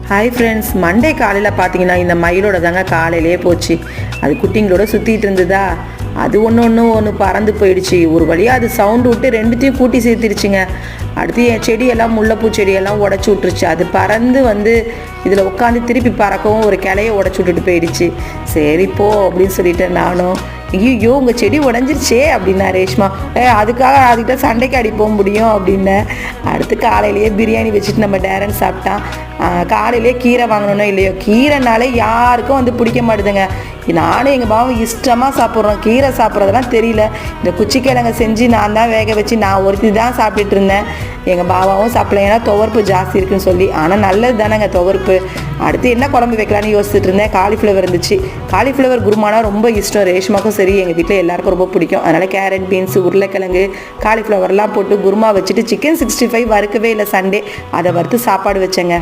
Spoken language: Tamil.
ஹாய் ஃப்ரெண்ட்ஸ், மண்டே காலையில் பார்த்தீங்கன்னா இந்த மயிலோட தாங்க காலையிலே போச்சு. அது குட்டிங்களோட சுற்றிட்டு இருந்ததா, அது ஒன்று பறந்து போயிடுச்சு. ஒரு வழியாக அது சவுண்டு விட்டு ரெண்டுத்தையும் கூட்டி சேர்த்துருச்சுங்க. அடுத்து என் செடியெல்லாம் முல்லைப்பூ செடியெல்லாம் உடச்சி விட்டுருச்சு. அது பறந்து வந்து இதில் உட்காந்து திருப்பி பறக்கவும் ஒரு கிளையை உடச்சி விட்டுட்டு போயிடுச்சு. சரி போ அப்படின்னு சொல்லிட்டு நானும், ஐயோ உங்கள் செடி உடஞ்சிருச்சே அப்படின்னா ரேஷ்மா, அதுக்காக அதுக்கிட்ட சண்டைக்கு அடி போக முடியும் அப்படின்னேன். அடுத்து காலையிலேயே பிரியாணி வச்சுட்டு நம்ம டேரன் சாப்பிட்டான். காலையிலேயே கீரை வாங்கணுன்னோ இல்லையோ, கீரைனாலே யாருக்கும் வந்து பிடிக்க மாட்டுதுங்க. நானும் எங்கள் பாவம் இஷ்டமாக சாப்பிட்றோம். கீரை சாப்பிட்றதெல்லாம் தெரியல. இந்த குச்சிக்கிழங்க செஞ்சு நான் தான் வேக வச்சு நான் ஒருத்தி தான் சாப்பிட்டுட்டு இருந்தேன். எங்கள் பாபாவும் சாப்பிடல, ஏன்னா துவர்ப்பு ஜாஸ்தி இருக்குன்னு சொல்லி. ஆனால் நல்லது தானேங்க துவர்ப்பு. அடுத்து என்ன குழம்பு வைக்கலான்னு யோசிச்சுட்டு இருந்தேன். காலிஃப்ளவர் இருந்துச்சு. காலிஃப்ளவர் குருமானா ரொம்ப இஷ்டம். ரேஷ்மாக்கும் சரி, எங்கள் வீட்டில் எல்லாருக்கும் ரொம்ப பிடிக்கும். அதனால் கேரட், பீன்ஸ், உருளைக்கிழங்கு, காலிஃப்ளவர்லாம் போட்டு குருமா வச்சுட்டு சிக்கன் 65 வறுக்கவே இல்லை சண்டே, அதை வறுத்து சாப்பாடு வச்சேங்க.